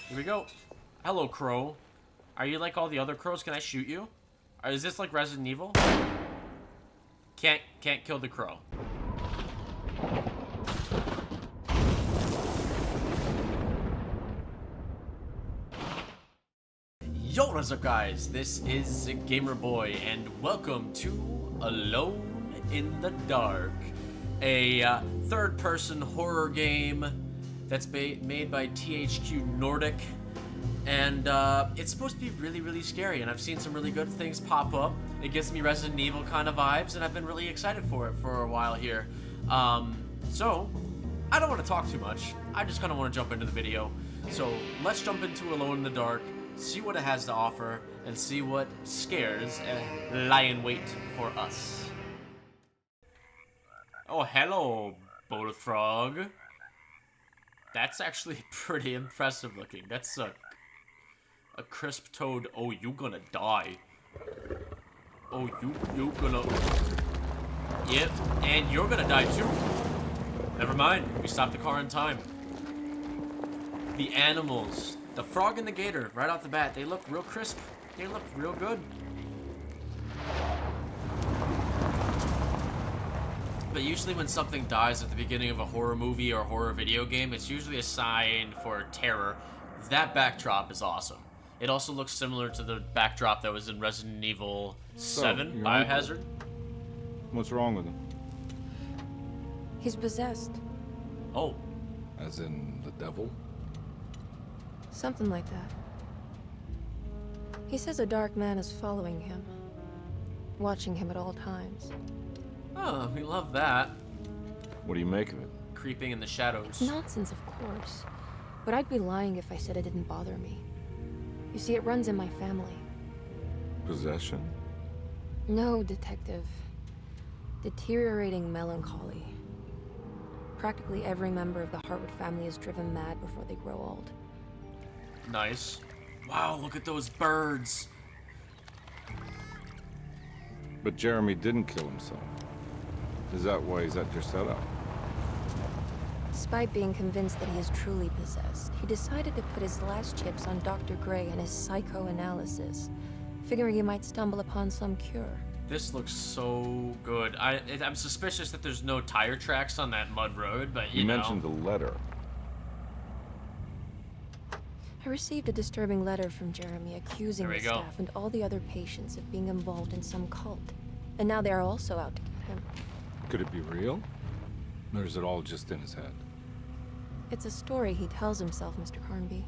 Here we go. Hello, crow. Are you like all the other crows? Can I shoot you? Or is this like Resident Evil? Can't kill the crow. Yo, what's up, guys? This is ZeGamerBoy, and welcome to Alone in the Dark, a third-person horror game that's made by THQ Nordic. And it's supposed to be really, really scary, and I've seen some really good things pop up. It gives me Resident Evil kind of vibes, and I've been really excited for it for a while here. So, I don't want to talk too much. I just kind of want to jump into the video. So, let's jump into Alone in the Dark, see what it has to offer, and see what scares lie in wait for us. Oh, hello, Bullfrog. That's actually pretty impressive looking. That's a crisp toad. Oh, you gonna die. Oh, you gonna... Yep, and you're gonna die too. Never mind, we stopped the car in time. The animals. The frog and the gator, right off the bat, they look real crisp. They look real good. But usually when something dies at the beginning of a horror movie or horror video game, it's usually a sign for terror. That backdrop is awesome. It also looks similar to the backdrop that was in Resident Evil 7, Biohazard. What's wrong with him? He's possessed. Oh. As in the devil? Something like that. He says a dark man is following him, watching him at all times. Oh, we love that. What do you make of it? Creeping in the shadows. It's nonsense, of course. But I'd be lying if I said it didn't bother me. You see, it runs in my family. Possession? No, detective. Deteriorating melancholy. Practically every member of the Hartwood family is driven mad before they grow old. Nice. Wow, look at those birds. But Jeremy didn't kill himself. Is that why he's at Darceto? Despite being convinced that he is truly possessed, he decided to put his last chips on Dr. Gray and his psychoanalysis, figuring he might stumble upon some cure. This looks so good. I'm suspicious that there's no tire tracks on that mud road, but you know. You mentioned the letter. I received a disturbing letter from Jeremy accusing the staff and all the other patients of being involved in some cult. And now they are also out to get him. Could it be real? Or is it all just in his head? It's a story he tells himself, Mr. Carnby.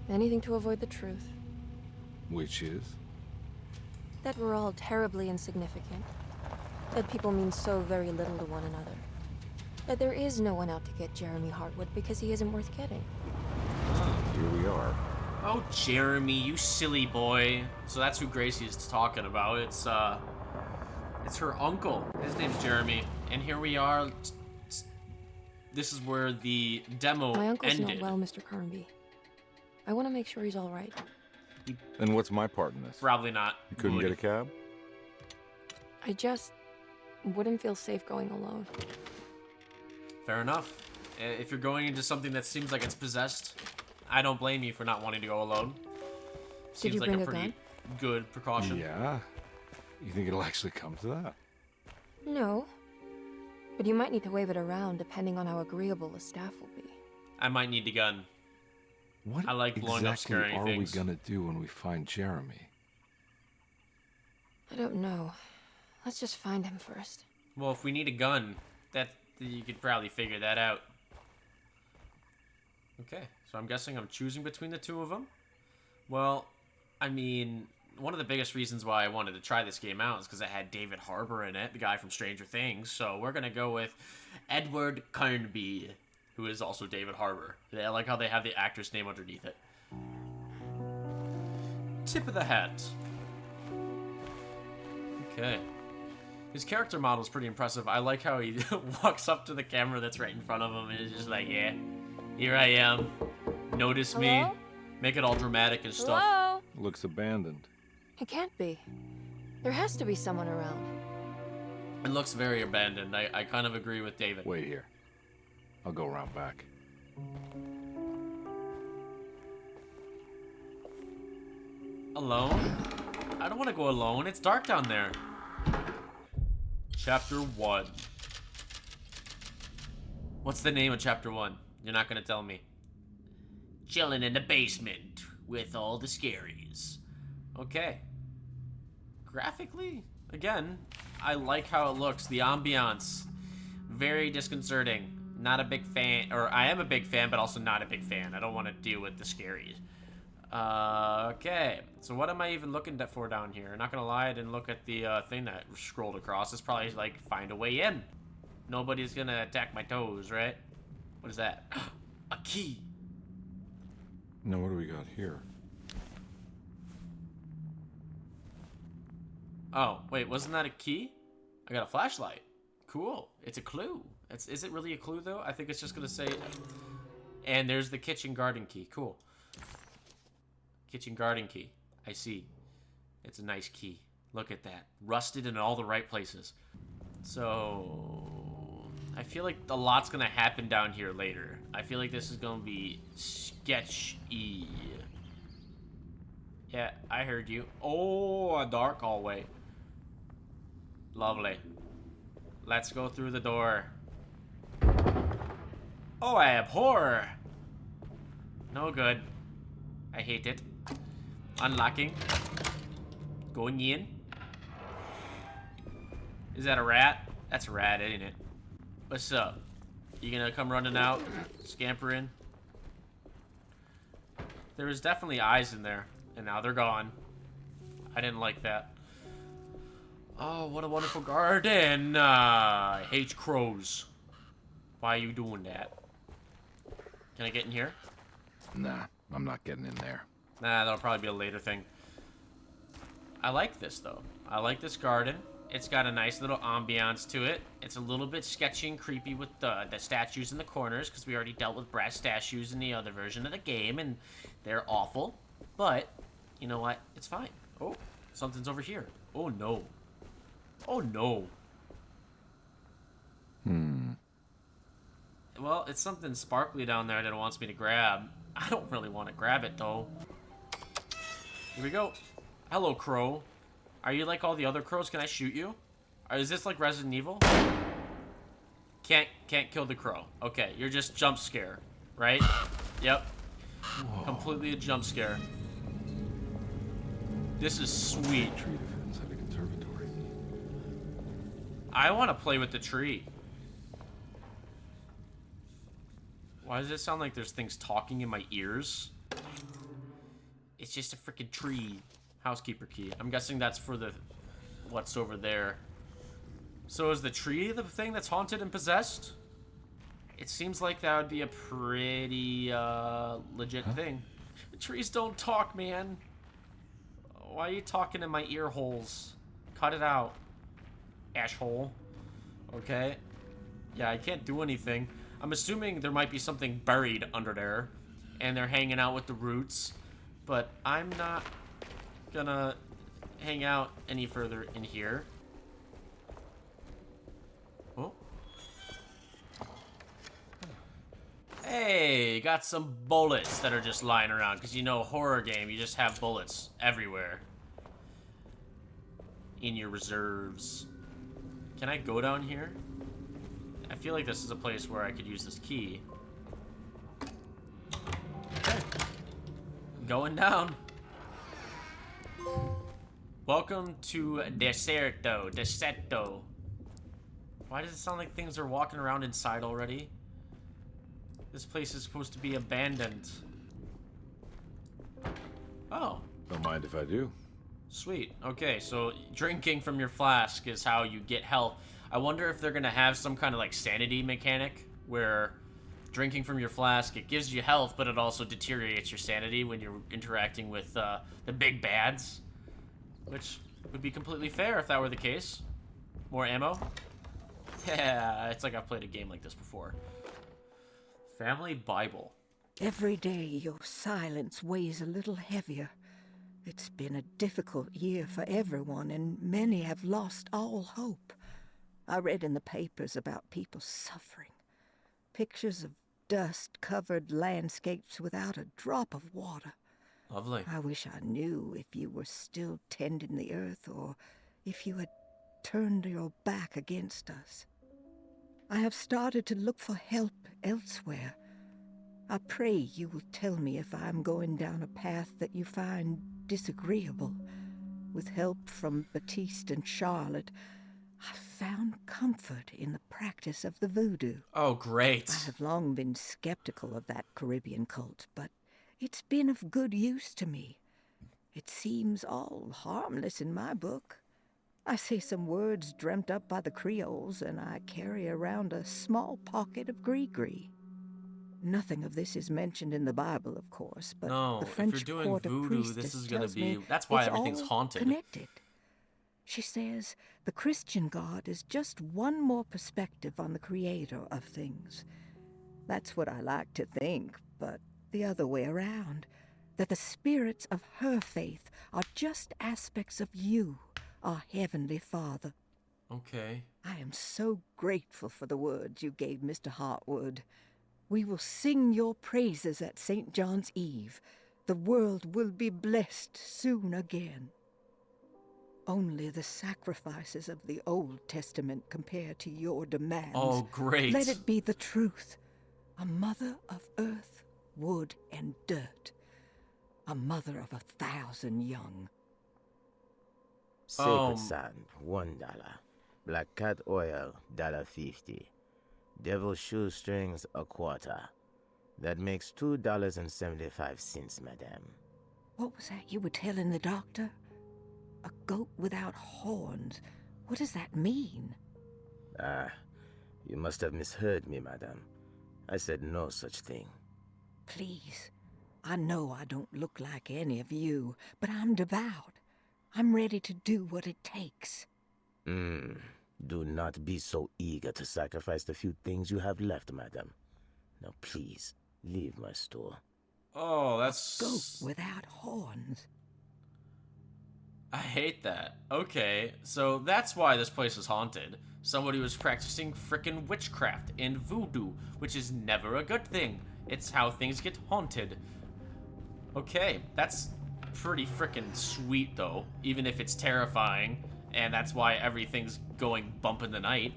Anything to avoid the truth. Which is? That we're all terribly insignificant. That people mean so very little to one another. That there is no one out to get Jeremy Hartwood because he isn't worth getting. Here we are. Oh, Jeremy, you silly boy. So that's who Gracie is talking about. It's her uncle. His name's Jeremy. And here we are. This is where the demo ended. My uncle's not well, Mr. Carnby. I want to make sure he's all right. And what's my part in this? Probably not. You couldn't get a cab? I just wouldn't feel safe going alone. Fair enough. If you're going into something that seems like it's possessed, I don't blame you for not wanting to go alone. Did you Seems like bring a a pretty gun? good precaution. Yeah. You think it'll actually come to that? No. But you might need to wave it around depending on how agreeable the staff will be. I might need the gun. What I like blowing up scary exactly are things. we gonna do when we find Jeremy? I don't know. Let's just find him first. Well, if we need a gun, you could probably figure that out. Okay, so I'm guessing I'm choosing between the two of them. Well, I mean, one of the biggest reasons why I wanted to try this game out is because it had David Harbour in it, the guy from Stranger Things. So we're gonna go with Edward Carnby, who is also David Harbour. I like how they have the actor's name underneath it. Tip of the hat. Okay. His character model is pretty impressive. I like how he walks up to the camera that's right in front of him and is just like, yeah, here I am. Notice me. Make it all dramatic and stuff. Hello? Looks abandoned. It can't be. There has to be someone around. It looks very abandoned. I kind of agree with David. Wait here. I'll go around back. Alone? I don't want to go alone. It's dark down there. Chapter 1. What's the name of Chapter 1? You're not going to tell me. Chilling in the basement with all the scaries. Okay. Graphically, again, I like how it looks. The ambiance. Very disconcerting. Not a big fan. Or I am a big fan, but also not a big fan. I don't want to deal with the scaries. Okay, so what am I even looking for down here? Not gonna lie, I didn't look at the thing that scrolled across. It's probably like find a way in. Nobody's gonna attack my toes, right? What is that? A key. Now what do we got here? Oh, wait, wasn't that a key? I got a flashlight. Cool. It's a clue. Is it really a clue though? I think it's just gonna say. And there's the kitchen garden key. Cool. Kitchen garden key. I see. It's a nice key. Look at that. Rusted in all the right places. So I feel like a lot's gonna happen down here later. I feel like this is gonna be sketchy. Yeah, I heard you. Oh, a dark hallway. Lovely. Let's go through the door. Oh, I abhor. No good. I hate it. Unlocking. Going in. Is that a rat? That's a rat, ain't it? What's up? You gonna come running out? Scampering? There was definitely eyes in there, and now they're gone. I didn't like that. Oh, what a wonderful garden. I hate crows. Why are you doing that? Can I get in here? Nah, I'm not getting in there. Nah, that'll probably be a later thing. I like this, though. I like this garden. It's got a nice little ambiance to it. It's a little bit sketchy and creepy with the statues in the corners, because we already dealt with brass statues in the other version of the game, and they're awful. But, you know what? It's fine. Oh, something's over here. Oh, no. Oh, no. Well, it's something sparkly down there that it wants me to grab. I don't really want to grab it, though. Here we go. Hello, crow. Are you like all the other crows? Can I shoot you? Or is this like Resident Evil? Can't kill the crow. Okay, you're just jump scare, right? Yep. Whoa. Completely a jump scare. This is sweet. Tree defense at a conservatory. I want to play with the tree. Why does it sound like there's things talking in my ears? It's just a freaking tree. Housekeeper key. I'm guessing that's for the what's over there. So is the tree the thing that's haunted and possessed? It seems like that would be a pretty legit thing. Trees don't talk, man. Why are you talking in my ear holes? Cut it out. Asshole. Okay. Yeah, I can't do anything. I'm assuming there might be something buried under there, and they're hanging out with the roots, but I'm not gonna hang out any further in here. Oh. Hey, got some bullets that are just lying around, because you know, horror game, you just have bullets everywhere. In your reserves. Can I go down here? I feel like this is a place where I could use this key. Okay. Going down. Welcome to Darceto. Darceto. Why does it sound like things are walking around inside already? This place is supposed to be abandoned. Oh. Don't mind if I do. Sweet. Okay, so drinking from your flask is how you get health. I wonder if they're gonna have some kind of like sanity mechanic where drinking from your flask, it gives you health, but it also deteriorates your sanity when you're interacting with the big bads, which would be completely fair if that were the case. More ammo? Yeah, it's like I've played a game like this before. Family Bible. Every day your silence weighs a little heavier. It's been a difficult year for everyone, and many have lost all hope. I read in the papers about people suffering. Pictures of dust-covered landscapes without a drop of water. Lovely. I wish I knew if you were still tending the earth or if you had turned your back against us. I have started to look for help elsewhere. I pray you will tell me if I am going down a path that you find disagreeable. With help from Baptiste and Charlotte, I found comfort in the practice of the voodoo. Oh, great. I have long been skeptical of that Caribbean cult, but it's been of good use to me. It seems all harmless in my book. I say some words dreamt up by the Creoles, and I carry around a small pocket of gree-gree. Nothing of this is mentioned in the Bible, of course, but No, the if French you're doing quarter voodoo, priestess this is gonna tells be... me That's why it's everything's all haunted. Connected. She says the Christian God is just one more perspective on the creator of things. That's what I like to think, but the other way around. That the spirits of her faith are just aspects of you, our Heavenly Father. Okay. I am so grateful for the words you gave Mr. Hartwood. We will sing your praises at St. John's Eve. The world will be blessed soon again. Only the sacrifices of the Old Testament compare to your demands. Oh, great. Let it be the truth. A mother of earth, wood, and dirt. A mother of 1,000 young. Sacred sand, $1. Black cat oil, $1.50. Devil shoestrings, $0.25. That makes $2.75, madame. What was that you were telling the doctor? A goat without horns. What does that mean? Ah, you must have misheard me, madame. I said no such thing. Please. I know I don't look like any of you, but I'm devout. I'm ready to do what it takes. Do not be so eager to sacrifice the few things you have left, madam. Now please, leave my store. Oh, that's... Goat without horns. I hate that. Okay, so that's why this place is haunted. Somebody was practicing frickin' witchcraft and voodoo, which is never a good thing. It's how things get haunted. Okay, that's pretty frickin' sweet, though, even if it's terrifying, and that's why everything's going bump in the night.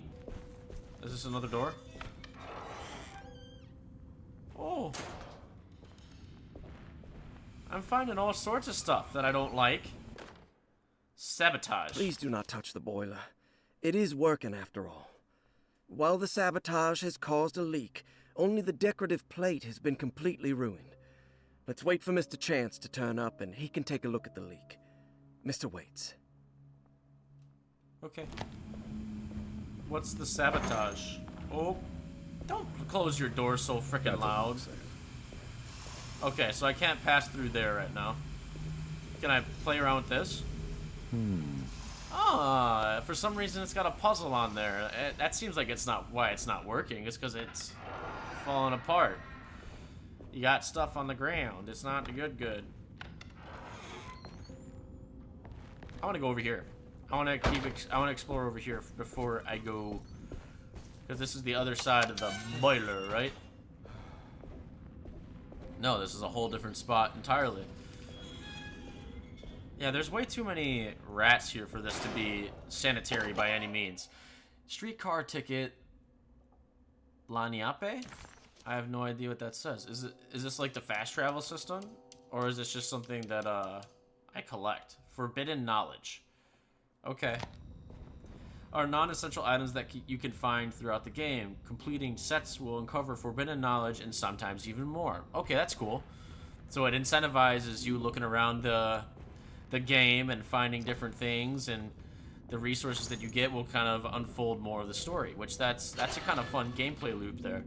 Is this another door? Oh. I'm finding all sorts of stuff that I don't like. Sabotage. Please do not touch the boiler. It is working after all. While the sabotage has caused a leak, only the decorative plate has been completely ruined. Let's wait for Mr. Chance to turn up and he can take a look at the leak. Mr. Waits. Okay. What's the sabotage? Oh, don't close your door so frickin' loud. Okay, so I can't pass through there right now. Can I play around with this? Ah, for some reason it's got a puzzle on there. That seems like it's not why it's not working. It's because it's falling apart. You got stuff on the ground. It's not good. I want to go over here. I want to explore over here before I go, because this is the other side of the boiler, right? No, this is a whole different spot entirely. Yeah, there's way too many rats here for this to be sanitary by any means. Streetcar ticket Laniape? I have no idea what that says. Is this like the fast travel system? Or is this just something that I collect? Forbidden knowledge. Okay. Are non-essential items that you can find throughout the game. Completing sets will uncover forbidden knowledge and sometimes even more. Okay, that's cool. So it incentivizes you looking around the game and finding different things, and the resources that you get will kind of unfold more of the story, which that's a kind of fun gameplay loop there.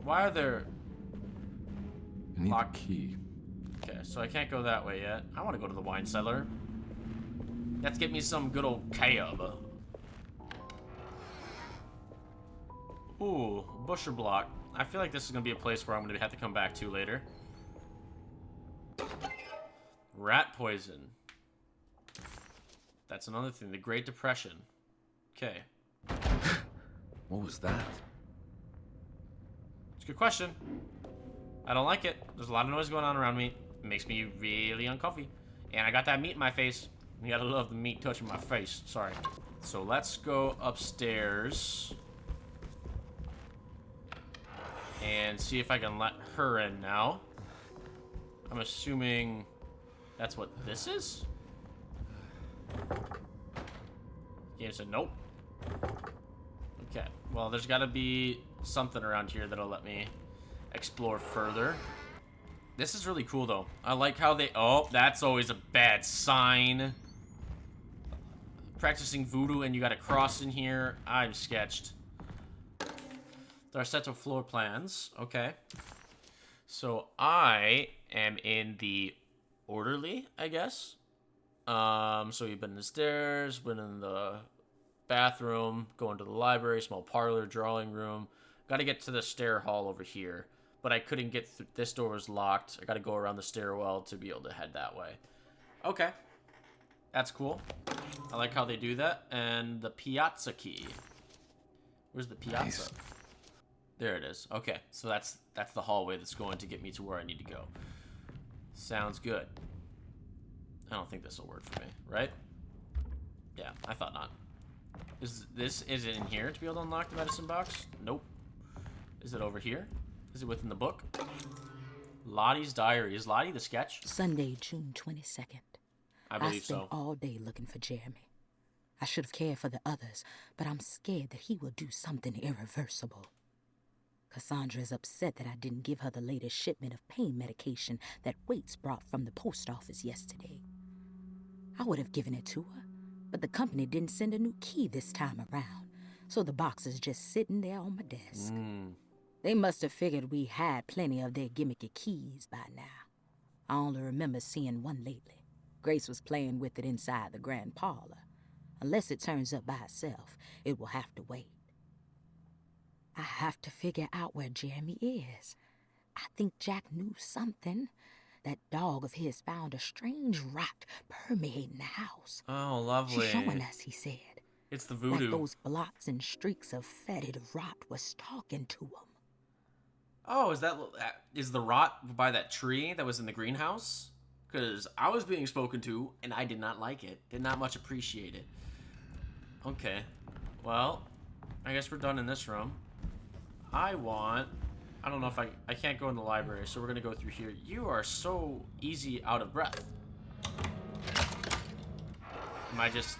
Why are there... I need the key. Okay, so I can't go that way yet. I want to go to the wine cellar. Let's get me some good old cab. Ooh, Busher Block. I feel like this is going to be a place where I'm going to have to come back to later. Rat poison. That's another thing. The Great Depression. Okay. What was that? It's a good question. I don't like it. There's a lot of noise going on around me. It makes me really uncomfy. And I got that meat in my face. You gotta love the meat touching my face. Sorry. So let's go upstairs. And see if I can let her in now. I'm assuming that's what this is? Game said nope. Okay, well, there's gotta be something around here that'll let me explore further. This is really cool, though. I like how they... Oh, that's always a bad sign. Practicing voodoo and you got a cross in here. I'm sketched. Darceto floor plans. Okay. So I am in the orderly, I guess. So you've been in the stairs, been in the bathroom, going to the library, small parlor, drawing room. Got to get to the stair hall over here. But I couldn't get through. This door was locked. I got to go around the stairwell to be able to head that way. Okay. That's cool. I like how they do that. And the piazza key. Where's the piazza? Nice. There it is. Okay. So that's the hallway that's going to get me to where I need to go. Sounds good. I don't think this will work for me, right? Yeah, I thought not. Is it in here to be able to unlock the medicine box? Nope. Is it over here? Is it within the book? Lottie's diary. Is Lottie the sketch? Sunday, June 22nd. I believe so. I spent all day looking for Jeremy. I should have cared for the others, but I'm scared that he will do something irreversible. Cassandra is upset that I didn't give her the latest shipment of pain medication that Waits brought from the post office yesterday. I would have given it to her, but the company didn't send a new key this time around, so the box is just sitting there on my desk. They must have figured we had plenty of their gimmicky keys by now. I only remember seeing one lately. Grace was playing with it inside the grand parlor. Unless it turns up by itself, it will have to wait. I have to figure out where Jeremy is. I think Jack knew something. That dog of his found a strange rot permeating the house. Oh, lovely. She's showing us, he said. It's the voodoo. Like those blots and streaks of fetid rot was talking to him. Oh, is the rot by that tree that was in the greenhouse? Because I was being spoken to, and I did not like it. Did not much appreciate it. Okay. Well, I guess we're done in this room. I don't know if I can't go in the library, so we're going to go through here. You are so easy out of breath. Am I just...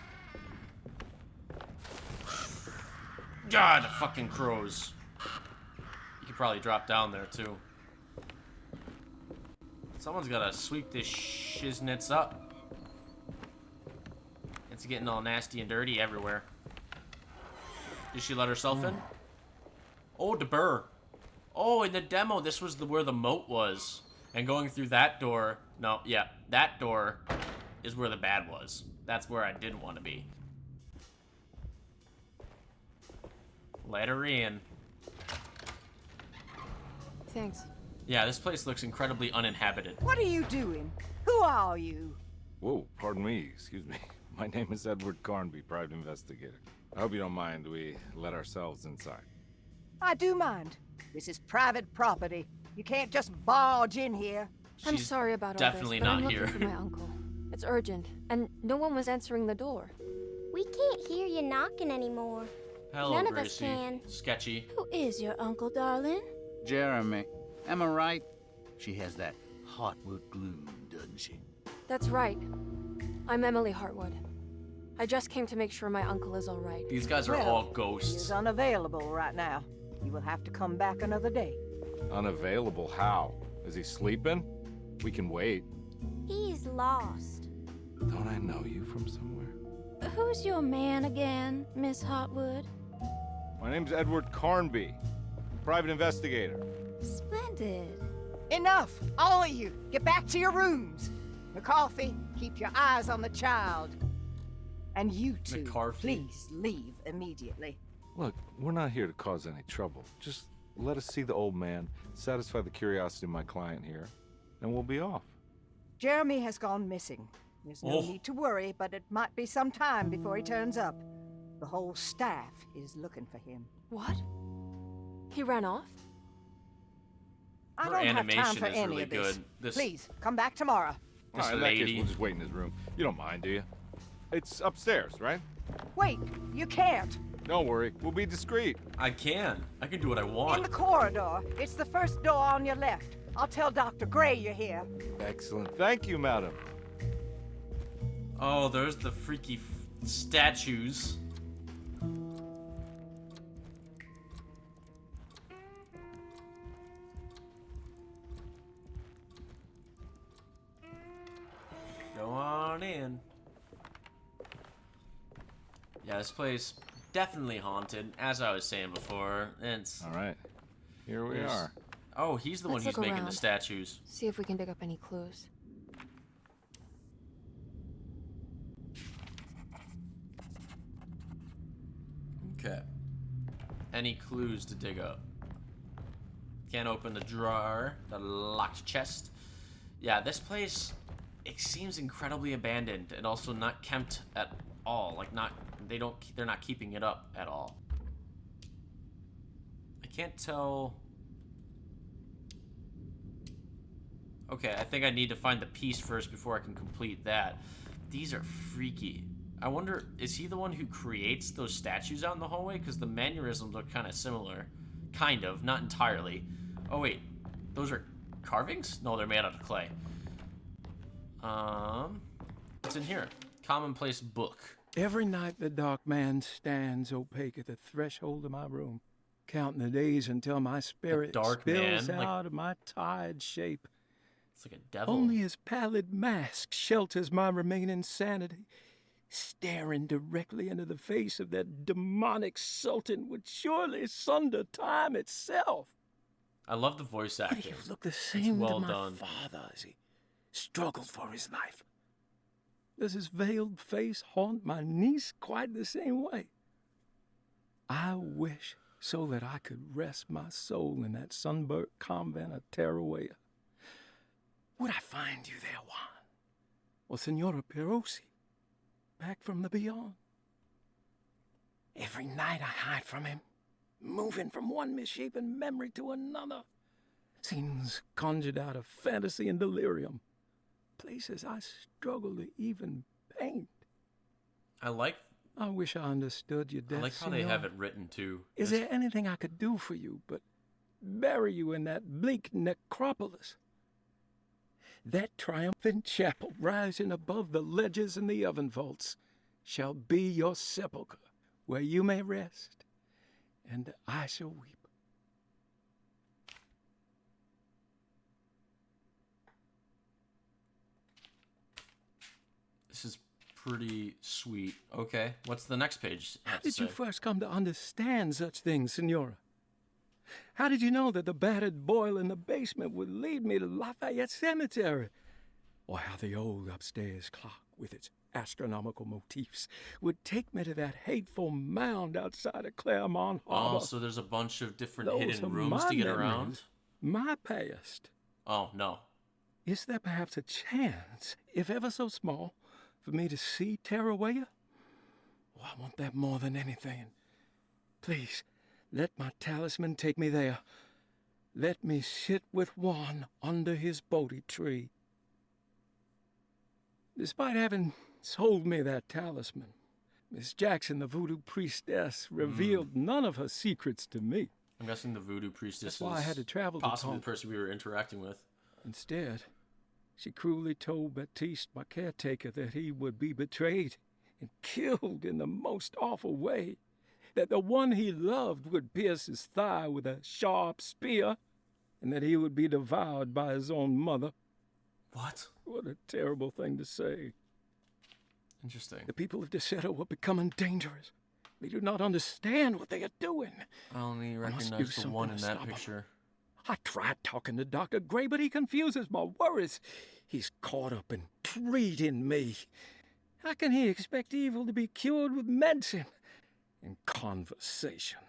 God, the fucking crows. You could probably drop down there, too. Someone's got to sweep this shiznits up. It's getting all nasty and dirty everywhere. Did she let herself in? Oh, the burr. Oh, in the demo, this was where the moat was. And going through that door... No, yeah, that door is where the bad was. That's where I didn't want to be. Let her in. Thanks. Yeah, this place looks incredibly uninhabited. What are you doing? Who are you? Whoa, pardon me, excuse me. My name is Edward Carnby, private investigator. I hope you don't mind we let ourselves inside. I do mind. This is private property. You can't just barge in here. I'm She's sorry about all definitely this, but not I'm looking here. for my uncle. It's urgent, and no one was answering the door. We can't hear you knocking anymore. Hello, None of Gracie. us can. Sketchy. Who is your uncle, darling? Jeremy. Am I right? She has that Hartwood gloom, doesn't she? That's right. I'm Emily Hartwood. I just came to make sure my uncle is all right. These guys are Well, all He is ghosts. unavailable right now. You will have to come back another day. Unavailable how? Is he sleeping? We can wait. He's lost. Don't I know you from somewhere? Who's your man again, Miss Hartwood? My name's Edward Carnby, private investigator. Splendid. Enough! All of you! Get back to your rooms! McCarthy, keep your eyes on the child. And you two, McCarthy? please leave immediately. Look, we're not here to cause any trouble. Just let us see the old man, satisfy the curiosity of my client here, and we'll be off. Jeremy has gone missing. There's no need to worry, but it might be some time before he turns up. The whole staff is looking for him. What? He ran off? I Her don't have time animation for is any really of this. good. This- Please, come back tomorrow. All right, in that case, we'll just wait in his room. You don't mind, do you? It's upstairs, right? Wait, you can't. Don't worry, we'll be discreet. I can do what I In want. the corridor. It's the first door on your left. I'll tell Dr. Gray you're here. Excellent. Thank you, madam. Oh, there's the freaky statues. Go on in. Yeah, this place definitely haunted, as I was saying before. It's all right. Here we are. Oh, he's the one Let's who's look making around. the statues. See if we can dig up any clues. Okay. Any clues to dig up? Can't open the drawer, the locked chest. Yeah, this place, it seems incredibly abandoned and also not kept at all. Like they're not keeping it up at all. I can't tell. Okay, I think I need to find the piece first before I can complete that. These are freaky. I wonder, is he the one who creates those statues out in the hallway? Because the mannerisms are kind of similar. Kind of, not entirely. Oh wait, those are carvings? No, they're made out of clay. What's in here? Commonplace book. Every night the dark man stands opaque at the threshold of my room, counting the days until my spirit dark spills man? Like- out of my tired shape. It's like a devil. Only his pallid mask shelters my remaining sanity. Staring directly into the face of that demonic sultan would surely sunder time itself. I love the voice Would acting. he have looked the same well to my done. father as he struggled for his life? Does his veiled face haunt my niece quite the same way? I wish so that I could rest my soul in that sunburnt convent of Teruel. Would I find you there, Juan? Or Senora Perosi, back from the beyond? Every night I hide from him, moving from one misshapen memory to another. Scenes conjured out of fantasy and delirium. Places I struggle to even paint. I like wish I understood your death, how they Senor. have it written too. Is there anything I could do for you but bury you in that bleak necropolis? That triumphant chapel rising above the ledges and the oven vaults shall be your sepulchre, where you may rest, and I shall weep. This is pretty sweet. Okay, what's the next page How have to did you say? first come to understand such things, Senora? How did you know that the battered boil in the basement would lead me to Lafayette Cemetery? Or how the old upstairs clock, with its astronomical motifs, would take me to that hateful mound outside of Claremont Harbor? Oh, so there's a bunch of different Those hidden are rooms my to get memories, around? My past. Oh, no. Is there perhaps a chance, if ever so small, for me to see Teruel? Oh, I want that more than anything. Please, let my talisman take me there. Let me sit with Juan under his Bodhi tree. Despite having sold me that talisman, Miss Jackson, the voodoo priestess, revealed none of her secrets to me. I'm guessing the voodoo priestess That's why I had to travel to possibly the talk. person we were interacting with. Instead, she cruelly told Baptiste, my caretaker, that he would be betrayed and killed in the most awful way, that the one he loved would pierce his thigh with a sharp spear, and that he would be devoured by his own mother. What? What a terrible thing to say. Interesting. The people of Darceto are becoming dangerous. They do not understand what they are doing. I only I must do recognize the one something in to that stop 'em. picture. I tried talking to Dr. Gray, but he confuses my worries. He's caught up in treating me. How can he expect evil to be cured with medicine and conversation?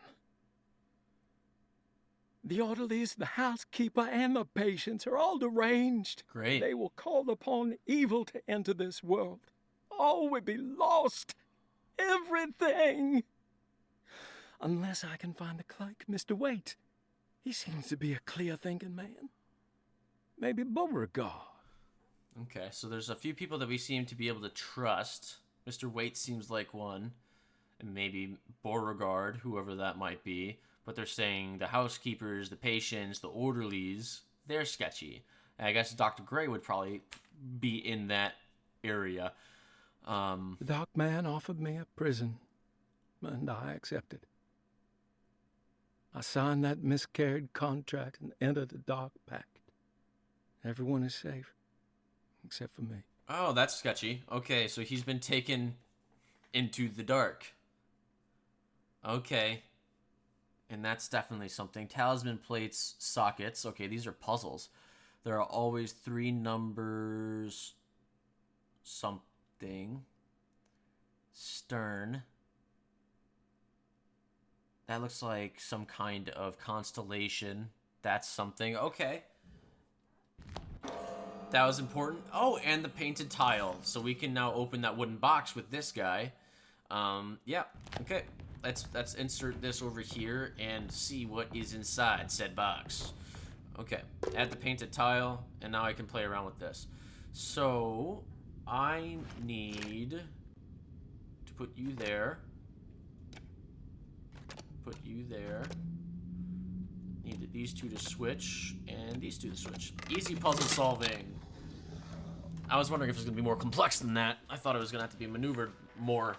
The orderlies, the housekeeper, and the patients are all deranged. Great. They will call upon evil to enter this world. All will be lost. Everything. Unless I can find the clerk, Mr. Waite. He seems to be a clear-thinking man. Maybe Beauregard. Okay, so there's a few people that we seem to be able to trust. Mr. Waite seems like one. And maybe Beauregard, whoever that might be. But they're saying the housekeepers, the patients, the orderlies, they're sketchy. And I guess Dr. Gray would probably be in that area. The dock man offered me a prison, and I accepted. I signed that miscarried contract and entered the dock pact. Everyone is safe, except for me. Oh, that's sketchy. Okay, so he's been taken into the dark. Okay. And that's definitely something. Talisman plates, sockets. Okay, these are puzzles. There are always 3 numbers... something. Stern. That looks like some kind of constellation. That's something. Okay. That was important. Oh, and the painted tile. So we can now open that wooden box with this guy. Yeah. Okay. Let's insert this over here and see what is inside said box. Okay. Add the painted tile, and now I can play around with this. So I need to put you there. Put you there. Need these 2 to switch, and these 2 to switch. Easy puzzle solving. I was wondering if it was going to be more complex than that. I thought it was going to have to be maneuvered more.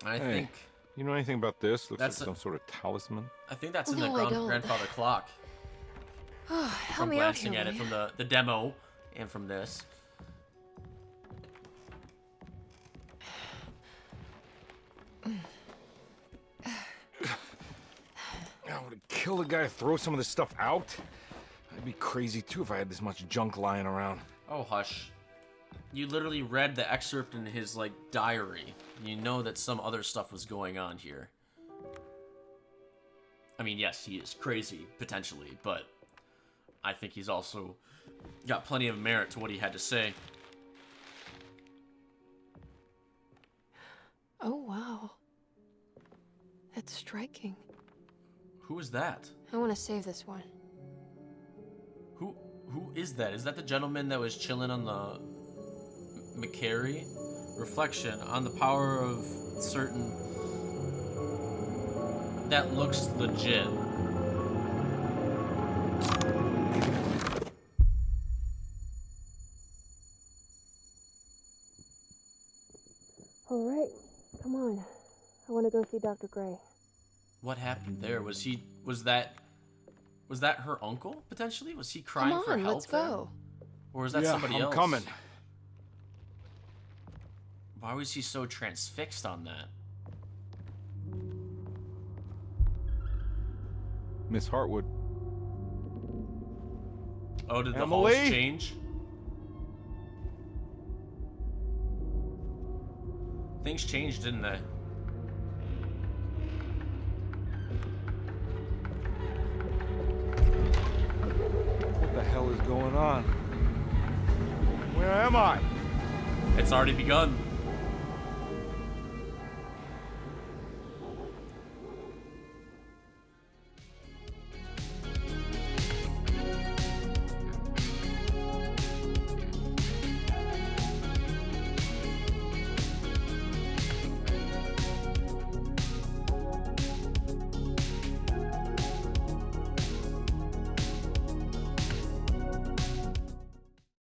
I think... You know anything about this? Looks like That's some sort of talisman. I think that's in No, the I don't. grandfather clock. Help From me out here, glancing at it will from ya? the demo and from this. I would kill the guy to throw some of this stuff out. I'd be crazy too if I had this much junk lying around. Oh, hush. You literally read the excerpt in his, like, diary. You know that some other stuff was going on here. I mean, yes, he is crazy, potentially, but I think he's also got plenty of merit to what he had to say. Oh, wow. That's striking. Who is that? I want to save this one. Who is that? Is that the gentleman that was chilling on the McCary? Reflection on the power of certain... That looks legit. All right, come on. I want to go see Dr. Gray. What happened there? Was that her uncle, potentially? Was he crying Come for on, help let's there? go. Or is that Yeah, somebody I'm else? coming. Why was he so transfixed on that? Miss Hartwood. Oh, did the Emily? halls change? Things changed, didn't they? What the hell is going on? Where am I? It's already begun.